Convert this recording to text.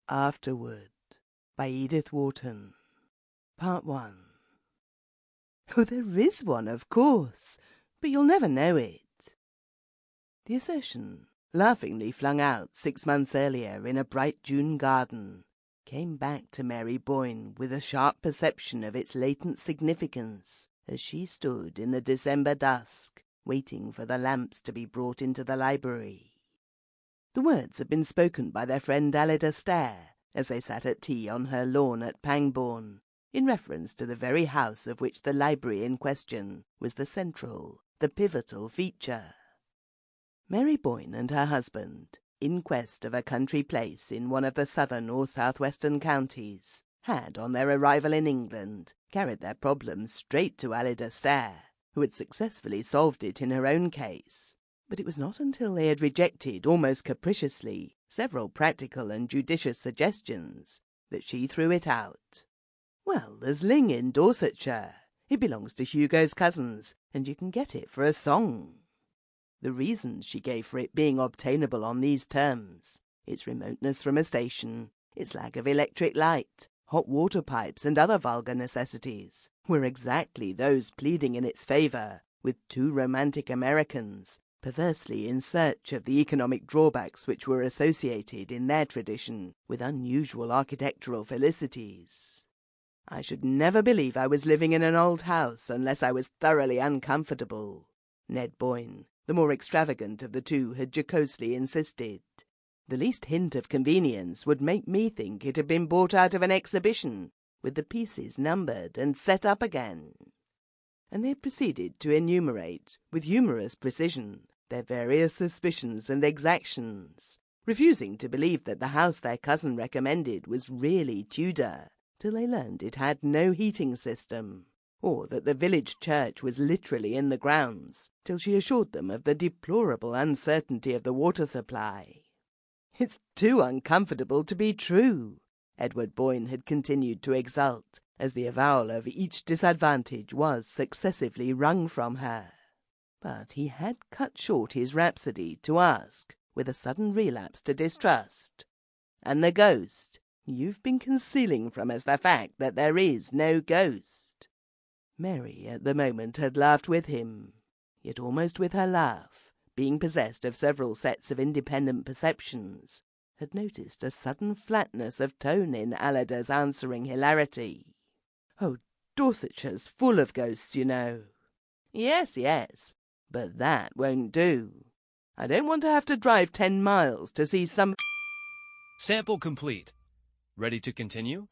Afterward by Edith Wharton. Part 1. Oh, there is one, of course, but you'll never know it. The assertion, laughingly flung out 6 months earlier in a bright June garden, came back to Mary Boyne with a sharp perception of its latent significance as she stood in the December dusk, waiting for the lamps to be brought into the library. The words had been spoken by their friend Alida Stair as they sat at tea on her lawn at Pangbourne, in reference to the very house of which the library in question was the central, the pivotal feature. Mary Boyne and her husband, in quest of a country place in one of the southern or southwestern counties, had, on their arrival in England, carried their problem straight to Alida Stair, who had successfully solved it in her own case. But it was not until they had rejected, almost capriciously, several practical and judicious suggestions, that she threw it out. Well, there's Ling in Dorsetshire. It belongs to Hugo's cousins, and you can get it for a song. The reasons she gave for it being obtainable on these terms, its remoteness from a station, its lack of electric light, hot water pipes, and other vulgar necessities, were exactly those pleading in its favour with two romantic Americans, perversely in search of the economic drawbacks which were associated in their tradition with unusual architectural felicities. I should never believe I was living in an old house unless I was thoroughly uncomfortable, Ned Boyne, the more extravagant of the two, had jocosely insisted. The least hint of convenience would make me think it had been bought out of an exhibition, with the pieces numbered and set up again. And they proceeded to enumerate, with humorous precision, their various suspicions and exactions, refusing to believe that the house their cousin recommended was really Tudor, till they learned it had no heating system, or that the village church was literally in the grounds, till she assured them of the deplorable uncertainty of the water supply. "It's too uncomfortable to be true," Edward Boyne had continued to exult, as the avowal of each disadvantage was successively wrung from her. But he had cut short his rhapsody to ask, with a sudden relapse to distrust, "And the ghost? You've been concealing from us the fact that there is no ghost." Mary at the moment had laughed with him, yet almost with her laugh, being possessed of several sets of independent perceptions, had noticed a sudden flatness of tone in Alida's answering hilarity. "Oh, Dorsetshire's full of ghosts, you know." "Yes, yes, but that won't do. I don't want to have to drive 10 miles to see some—" Sample complete. Ready to continue?